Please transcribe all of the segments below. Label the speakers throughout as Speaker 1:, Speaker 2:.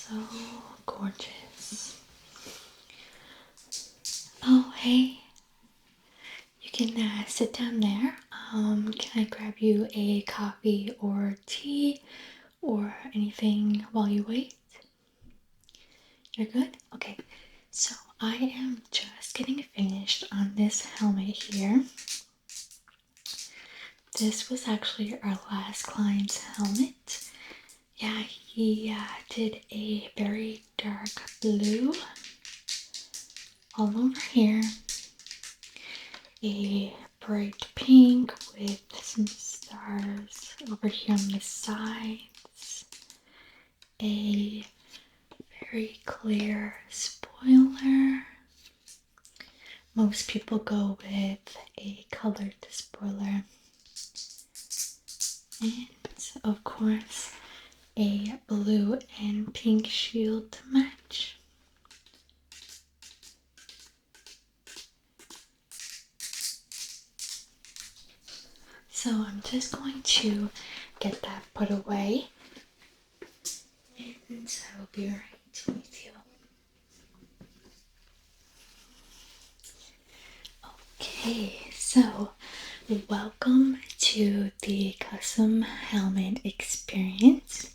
Speaker 1: So gorgeous. Oh, hey, you can sit down there. Can I grab you a coffee or tea or anything while you wait? You're good? Okay. So I am just getting finished on this helmet here. This was actually our last client's helmet. Yeah, he did a very dark blue all over here, a bright pink with some stars over here on the sides, a very clear spoiler. Most people go with a colored spoiler, and of course a blue and pink shield to match. So I'm just going to get that put away, and I will be right with you. Okay, so welcome to the custom helmet experience.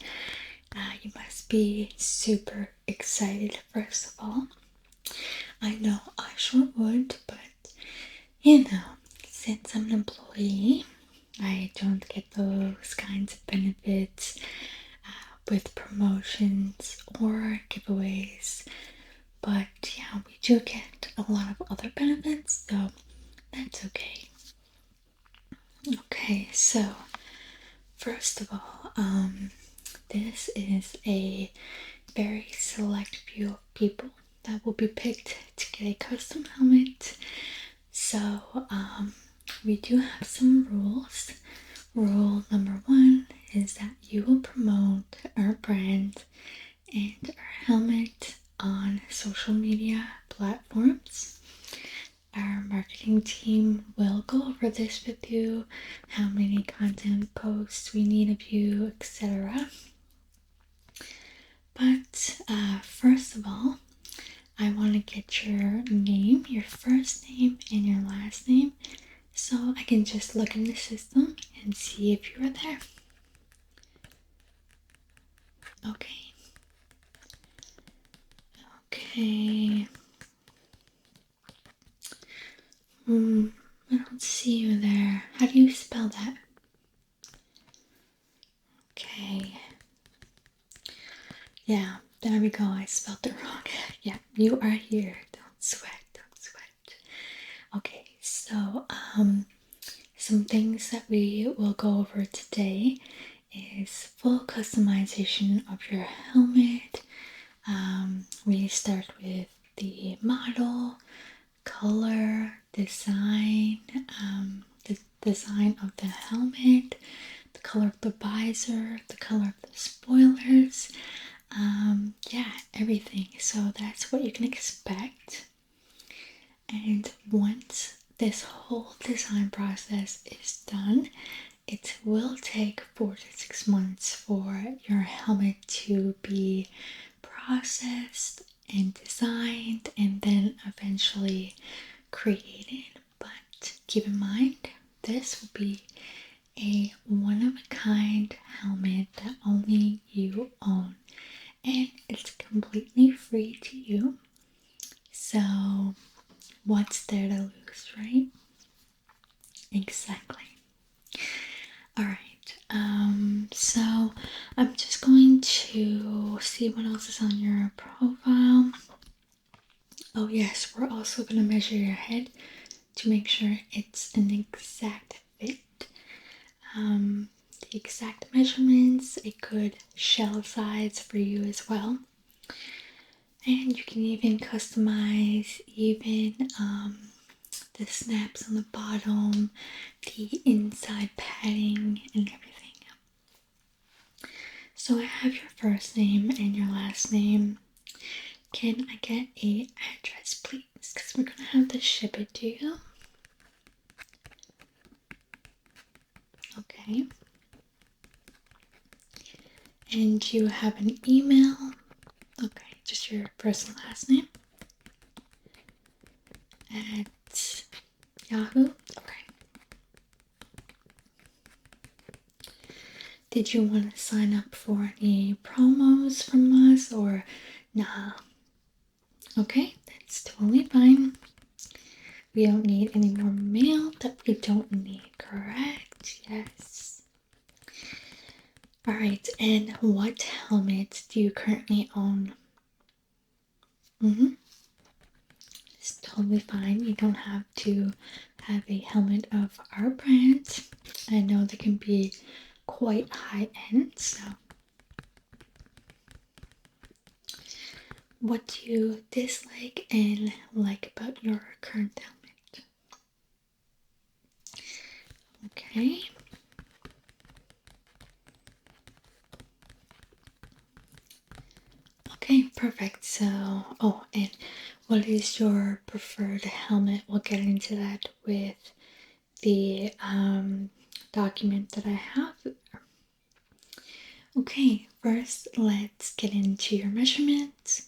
Speaker 1: You must be super excited, first of all. I know I sure would, but since I'm an employee, I don't get those kinds of benefits with promotions or giveaways. But yeah, we do get a lot of other benefits, so that's okay. Okay, so first of all, this is a very select few of people that will be picked to get a custom helmet. So, we do have some rules. Rule number one is that you will promote our brand and our helmet on social media platforms. Our marketing team will go over this with you, how many content posts we need of you, etc. But first of all, I want to get your name, your first name, and your last name so I can just look in the system and see if you are there. Okay. Okay. I don't see you there. How do you spell that? Okay. Yeah, there we go. I spelled it wrong. Yeah, you are here. Don't sweat. Don't sweat. Okay, so some things that we will go over today is full customization of your helmet. We start with the model, color, design, the design of the helmet, the color of the visor, the color of the spoilers, everything. So that's what you can expect. And once this whole design process is done, it will take 4 to 6 months for your helmet to be processed and designed and then eventually created. But keep in mind, this will be a one-of-a-kind helmet that only you own, and it's completely free to you. So what's there to lose, right? Exactly. All right. So I'm just going to see what else is on your profile. Oh yes, we're also going to measure your head to make sure it's an exact fit. The exact measurements, a good shell size for you as well. And you can even customize the snaps on the bottom, the inside padding, and everything. So I have your first name and your last name. Can I get a address, please? Because we're gonna have to ship it to you. Okay. And you have an email. your first and last name? At Yahoo? Okay. Did you want to sign up for any promos from us or nah? Okay, that's totally fine. We don't need any more mail that we don't need, correct? Yes. Alright, and what helmet do you currently own? It's totally fine. You don't have to have a helmet of our brand. I know they can be quite high end, so what do you dislike and like about your current helmet? Okay. Okay, perfect. So, oh, and what is your preferred helmet? We'll get into that with the document that I have. Okay, first let's get into your measurements,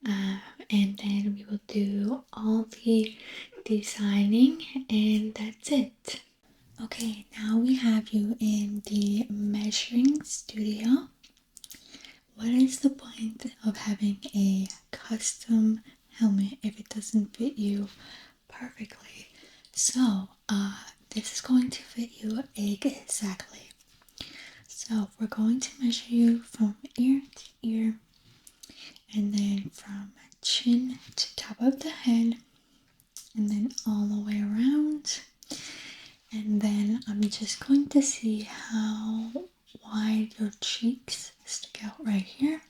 Speaker 1: and then we will do all the designing, and that's it. Okay, now we have you in the measuring studio. What is the point of having a custom helmet if it doesn't fit you perfectly? So, this is going to fit you exactly. So, we're going to measure you from ear to ear, and then from chin to top of the head, and then all the way around. And then I'm just going to see how wide your cheeks stick out right here.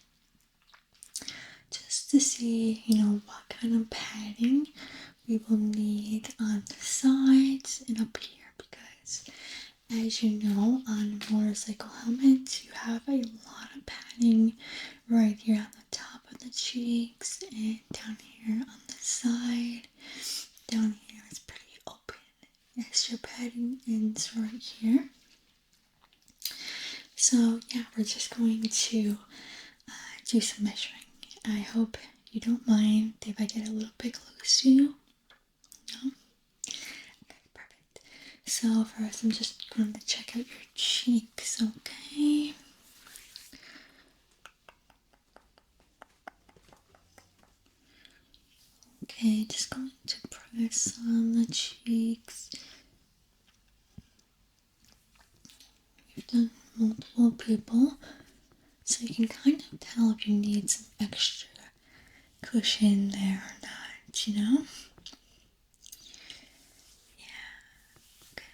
Speaker 1: Just to see, what kind of padding we will need on the sides and up here, because as you know, on motorcycle helmets, you have a lot of padding right here on the top of the cheeks and down here on the side. Down here it's pretty open. Extra padding ends right here. So yeah, we're just going to do some measuring. I hope you don't mind if I get a little bit close to you. No? Okay, perfect. So first I'm just going to check out your cheeks, okay? Okay, just going to press on the cheeks. We've done multiple people, so you can kind of tell if you need some extra cushion there or not, Yeah, okay.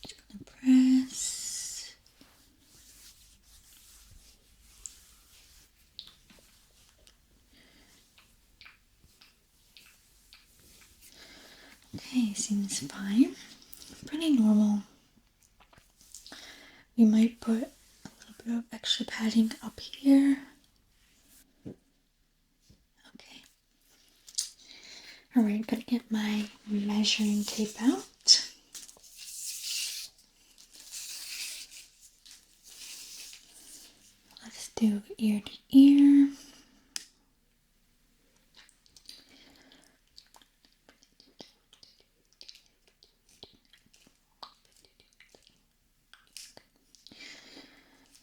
Speaker 1: Just gonna press. Okay, seems fine. Pretty normal. We might put a little bit of extra padding up here. Okay. Alright, gonna get my measuring tape out. Let's do ear to ear.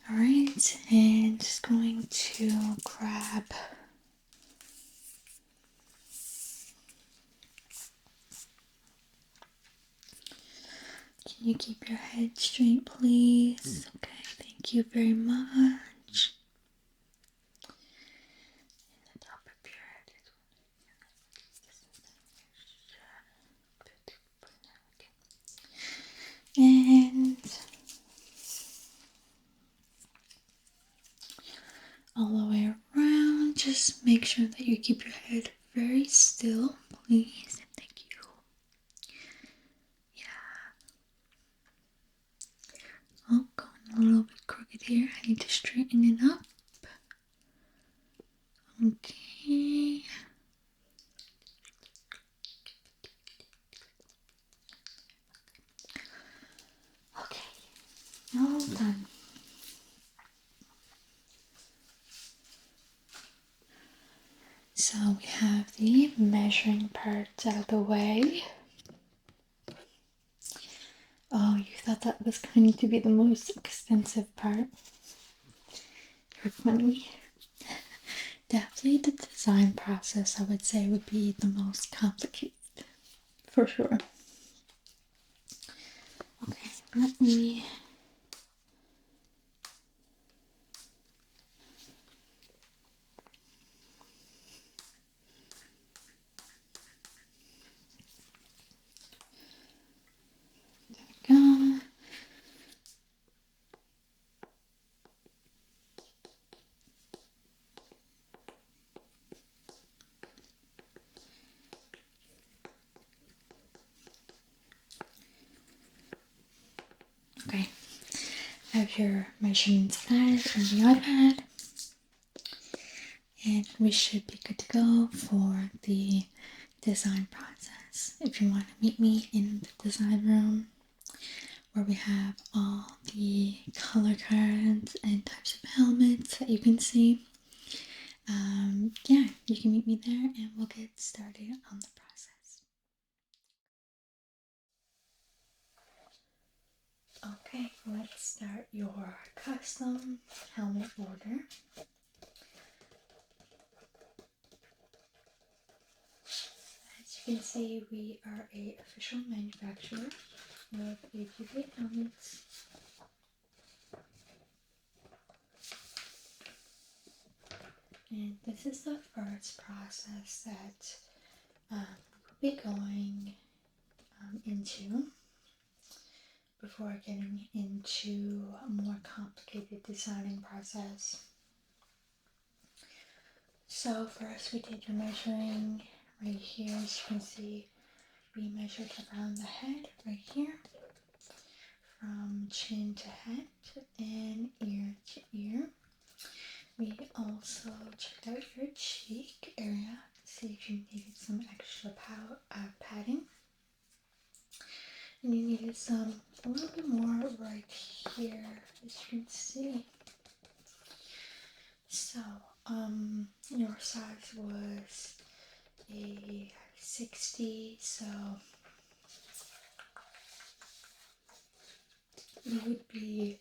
Speaker 1: Alright, and just going to grab Can you keep your head straight, please? Okay, thank you very much. The top of your head is and all the way around. Just make sure that you keep your head very still, please. And thank you. Yeah. Oh, going a little bit crooked here. I need to straighten it up. Okay. Okay. All done. measuring parts out of the way. Oh, you thought that was going to be the most expensive part? You're funny. Definitely the design process, I would say, would be the most complicated. For sure. Okay, let me... There we go. Okay, I have your measurements added in the iPad, and we should be good to go for the design process. If you want to meet me in the design room where we have all the color cards and types of helmets that you can see, yeah, you can meet me there and we'll get started on the process. Okay, let's start your custom helmet order. As you can see, we are a official manufacturer of AGV helmets. And this is the first process that we'll be going into before getting into a more complicated designing process. So first we did your measuring right here. As you can see, we measured around the head right here, from chin to head and ear to ear. We also checked out your cheek area to see if you needed some extra padding. And you needed a little bit more right here, as you can see. So, your size was a 60, so you would be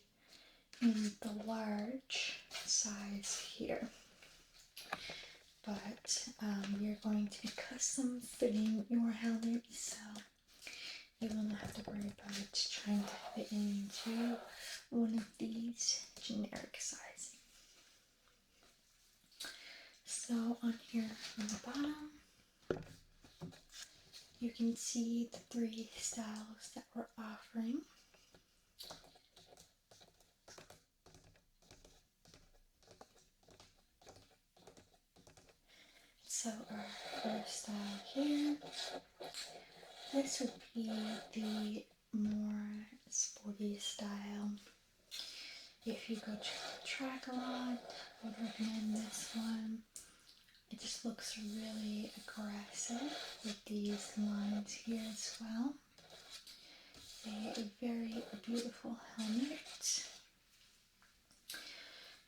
Speaker 1: in the large size here. But you're going to be custom fitting your helmet, so you will not have to worry about trying to fit into one of these generic sizing. So on here on the bottom, you can see the 3 styles that we're offering. So our first style here, this would be the more sporty style. If you go to track a lot, I would recommend this one. It just looks really aggressive with these lines here as well. A very beautiful helmet.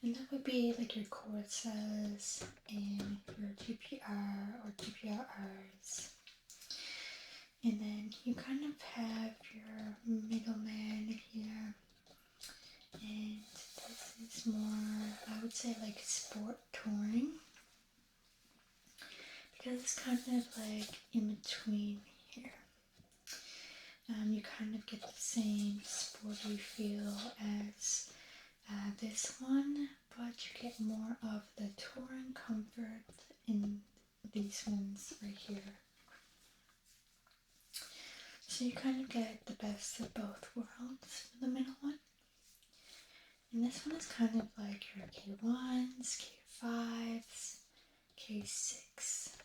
Speaker 1: And that would be like your Corsas and your GPR or GPRs. And then you kind of have your middleman here. And this is more, I would say, like sport touring. Because it's kind of like in between here. You kind of get the same sporty feel as this one, but you get more of the touring comfort in these ones right here. So you kind of get the best of both worlds for the middle one. And this one is kind of like your K1s, K5s, K6.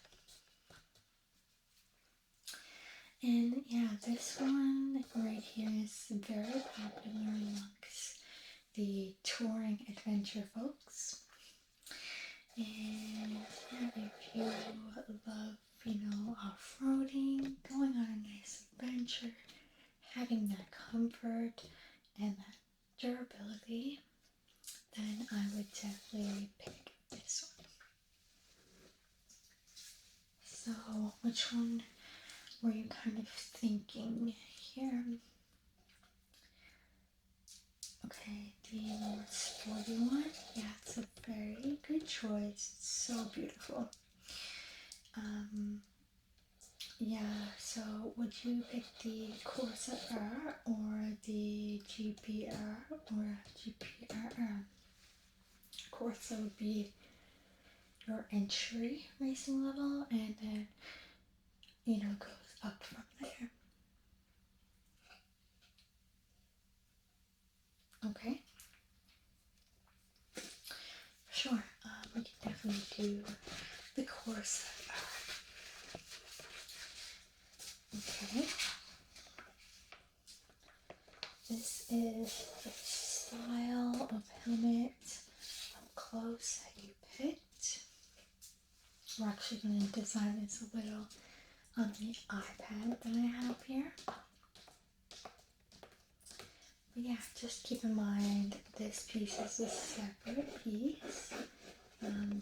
Speaker 1: And yeah, this one right here is very popular amongst the touring adventure folks. And yeah, if you love, off-roading, going on a nice adventure, having that comfort and that durability, then I would definitely pick this one. So, which one were you kind of thinking here? Okay, the more sporty one. Yeah, it's a very good choice. It's so beautiful. Yeah, so would you pick the Corsa R or the GPR or GPRR? Corsa would be your entry racing level, and then goes up from there. Okay, sure. We can definitely do the Corsa R. Okay. This is the style of helmet up close that you picked. We're actually going to design this a little on the iPad that I have here. But yeah, just keep in mind this piece is a separate piece.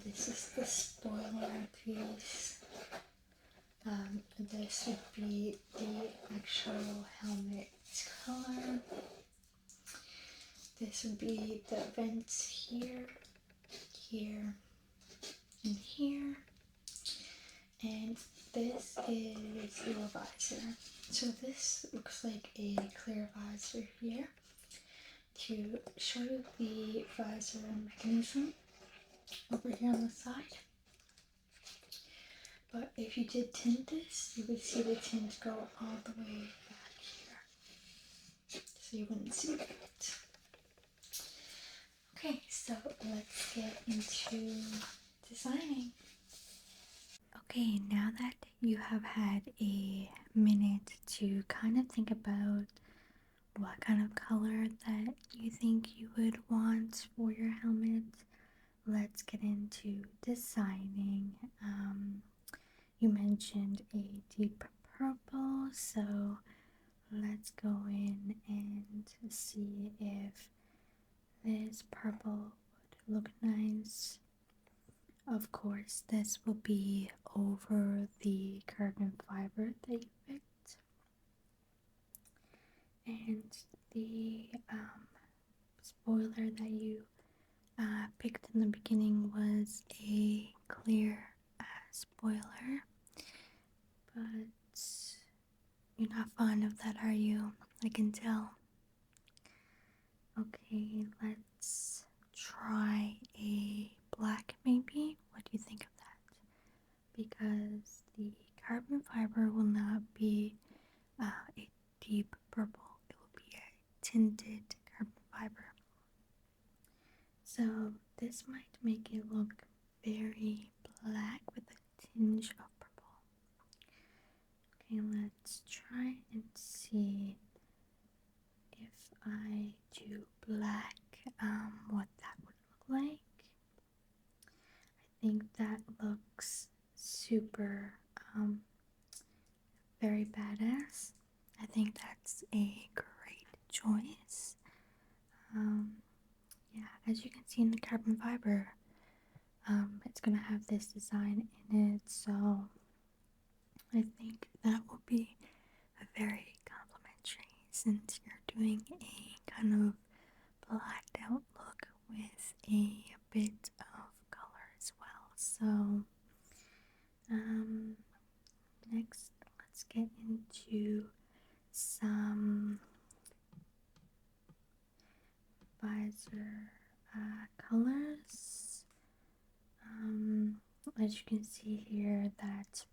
Speaker 1: This is the spoiler piece. This would be the actual helmet color. This would be the vents here, here, and here. And this is your visor. So this looks like a clear visor here to show you the visor mechanism over here on the side. But if you did tint this, you would see the tint go all the way back here. So you wouldn't see that. Okay, so let's get into designing. Okay, now that you have had a minute to kind of think about what kind of color that you think you would want for your helmet, let's get into designing. You mentioned a deep purple, so let's go in and see if this purple would look nice. Of course, this will be over the carbon fiber that you picked. And the spoiler that you picked in the beginning was a clear spoiler, but you're not fond of that, are you? I can tell. Okay, let's try a black maybe. What do you think of that? Because the carbon fiber will not be a deep purple, it will be a tinted carbon fiber. So this might make it look very black with a tinge of purple. Okay, let's try and see if I do black, what that would look like. I think that looks super, very badass. I think that's a great choice. Yeah, as you can see in the carbon fiber, it's gonna have this design in it, so I think that will be a very complimentary since you're doing a kind of blacked out look with a bit of color as well. So next let's get into some visor colors. As you can see here that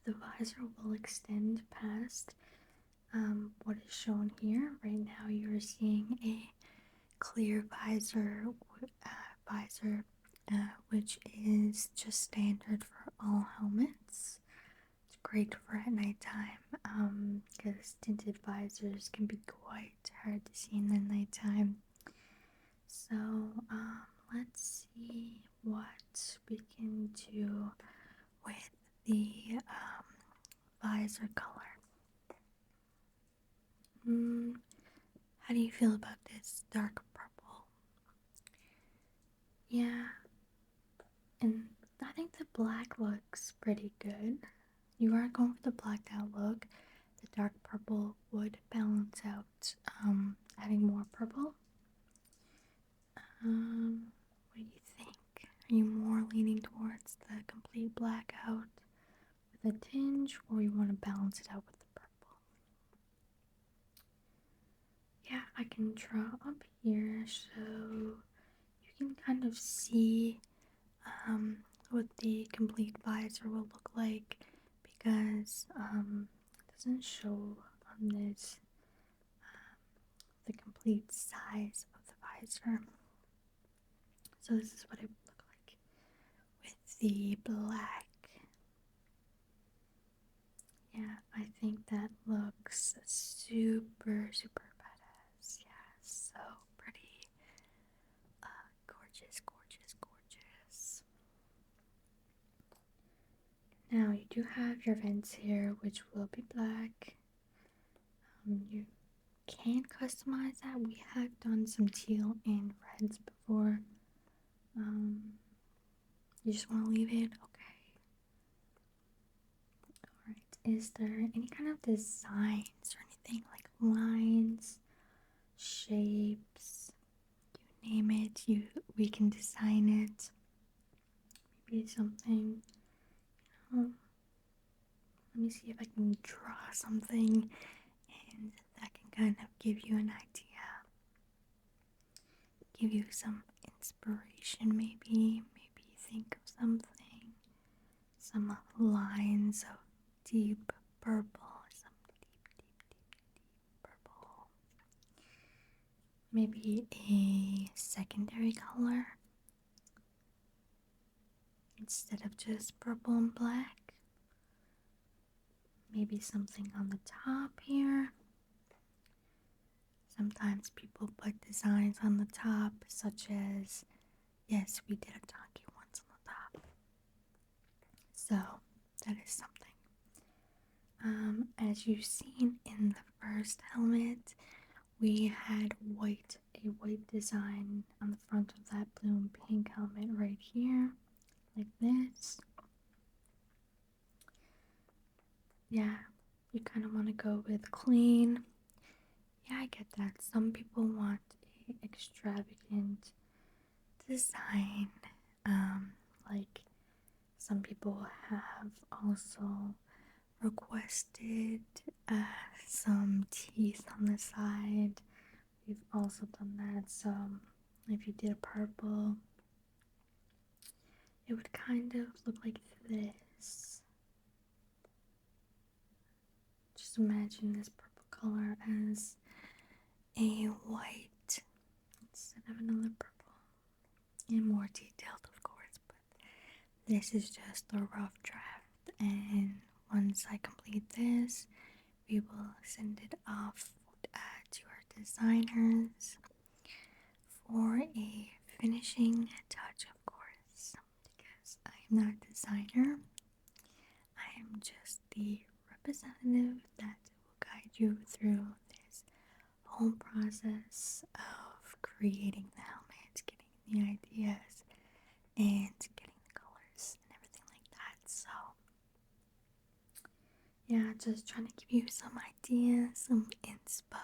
Speaker 1: the visor will extend past what is shown here. Right now you're seeing a clear visor, which is just standard for all helmets. It's great for at nighttime because tinted visors can be quite hard to see in the nighttime. So let's see what we can do with the visor color. How do you feel about this dark purple? Yeah, and I think the black looks pretty good. You are going for the blacked out look. The dark purple would balance out, adding more purple. What do you think? Are you more leaning towards the complete blackout with a tinge, or you want to balance it out with the purple? Yeah, I can draw up here so you can kind of see what the complete visor will look like, because it doesn't show on this the complete size of the visor. So this is what it would look like with the black. Yeah, I think that looks super, super badass. Yeah, so pretty. Gorgeous, gorgeous, gorgeous. Now you do have your vents here, which will be black. You can customize that. We have done some teal and reds before. You just want to leave it? Okay. Alright. Is there any kind of designs or anything like lines, shapes? You name it, we can design it. Maybe something. Oh, let me see if I can draw something and that can kind of give you an idea. Give you some inspiration, maybe. Maybe think of something. Some lines of deep purple. Some deep, deep, deep, deep purple. Maybe a secondary color instead of just purple and black. Maybe something on the top here. Sometimes people put designs on the top, such as, yes, we did a donkey once on the top. So that is something. As you've seen in the first helmet, we had a white design on the front of that blue and pink helmet right here, like this. Yeah, you kind of want to go with clean. Yeah, I get that. Some people want a extravagant design. Like some people have also requested some teeth on the side. We've also done that. So if you did a purple, it would kind of look like this. Just imagine this purple color as a white instead of another purple. And more detailed, of course, but this is just a rough draft. And once I complete this, we will send it off to our designers for a finishing touch, of course, because I am not a designer. I am just the representative that will guide you through this whole process of creating the helmet, getting the ideas, and getting the colors and everything like that. So, yeah, just trying to give you some ideas, some inspo.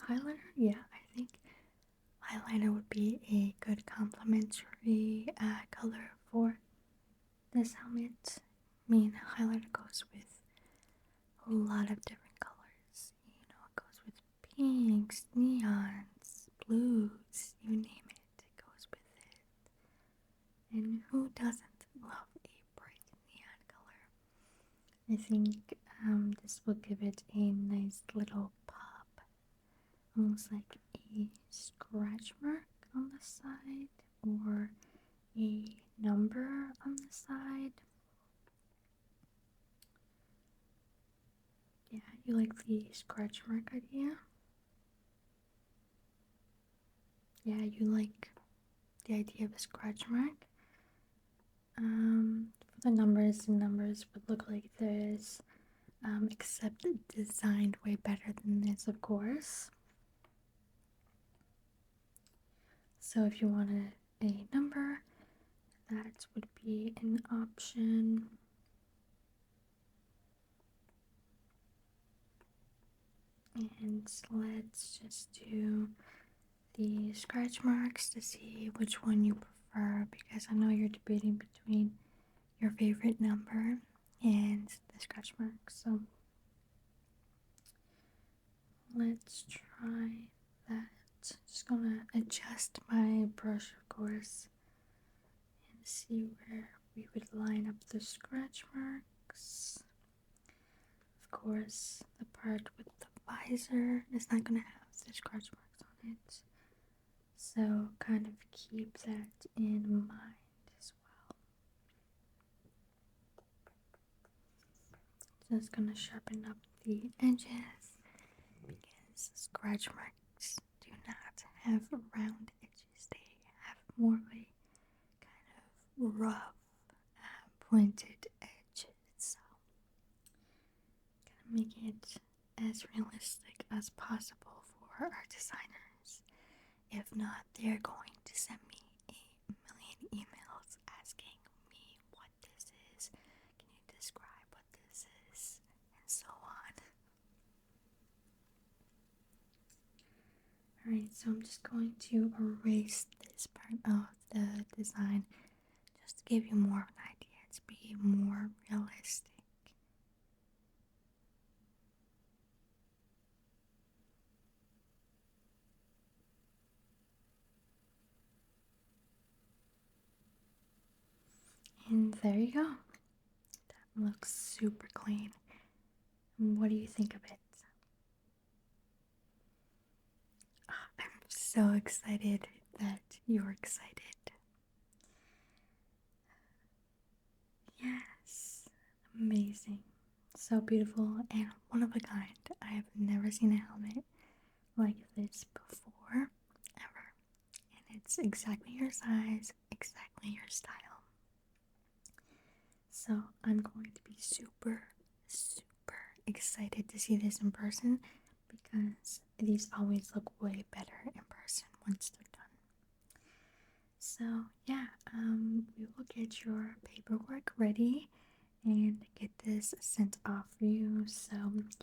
Speaker 1: Highlighter? Yeah, I think highlighter would be a good complementary color for this helmet. I mean, highlighter goes with a lot of different colors. You know, it goes with pinks, neons, blues, you name it, it goes with it. And who doesn't love a bright neon color? I think this will give it a nice little pop, almost like a scratch mark on the side or a number on the side. Yeah, you like the scratch mark idea? Yeah, you like the idea of a scratch mark? For the numbers would look like this, except designed way better than this, of course. So if you wanted a number, that would be an option. And let's just do the scratch marks to see which one you prefer, because I know you're debating between your favorite number and the scratch marks. So let's try that. Just gonna adjust my brush, of course, and see where we would line up the scratch marks. Of course, the part with the visor is not gonna have the scratch marks on it. So kind of keep that in mind as well. Just gonna sharpen up the edges because scratch marks do not have round edges. They have more of a kind of rough, pointed edges. So gonna make it as realistic as possible for our designers. If not, they're going to send me a million emails asking me what this is. Can you describe what this is? And so on. Alright, so I'm just going to erase this part of the design just to give you more of an idea, to be more realistic. And there you go. That looks super clean. What do you think of it? I'm so excited that you're excited. Yes, amazing. So beautiful and one of a kind. I have never seen a helmet like this before, ever. And it's exactly your size, exactly your style. So I'm going to be super, super excited to see this in person because these always look way better in person once they're done. So yeah, we will get your paperwork ready and get this sent off for you so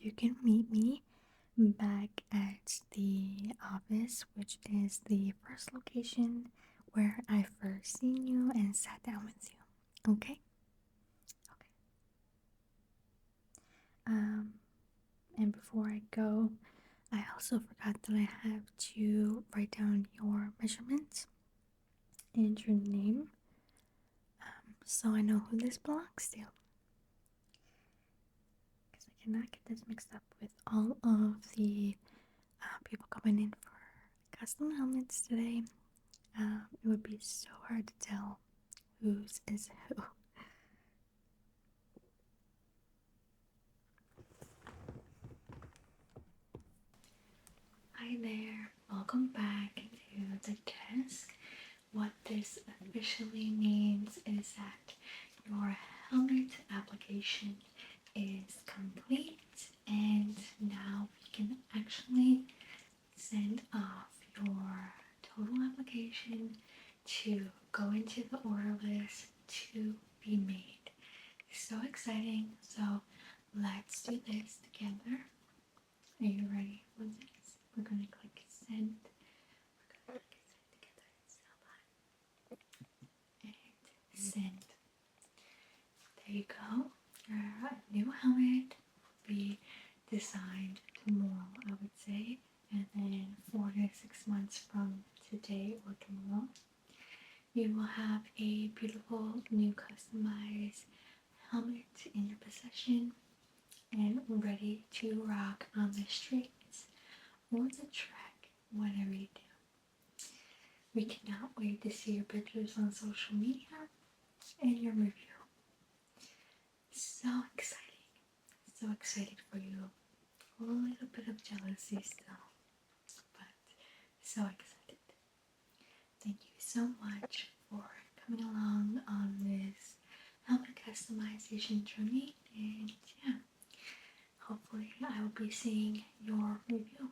Speaker 1: you can meet me back at the office, which is the first location where I first seen you and sat down with you. Okay? Okay. Um, and before I go, I also forgot that I have to write down your measurements and your name, so I know who this belongs to. Because I cannot get this mixed up with all of the people coming in for custom helmets today. It would be so hard to tell whose is who. Hi there, welcome back to the desk. What this officially means is that your helmet application is complete, and now we can actually send off your total application to go into the order list to be made. So exciting. So let's do this together. Are you ready for this? We're gonna click send. We're gonna click send together. And send. There you go. Your new helmet will be designed tomorrow, I would say, and then 4 to 6 months from today or tomorrow, you will have a beautiful new customized helmet in your possession and ready to rock on the streets or the track, whatever you do. We cannot wait to see your pictures on social media and your review. So exciting. So excited for you. A little bit of jealousy still, but so excited. Thank you so much for coming along on this helmet customization journey, and yeah, hopefully I will be seeing your review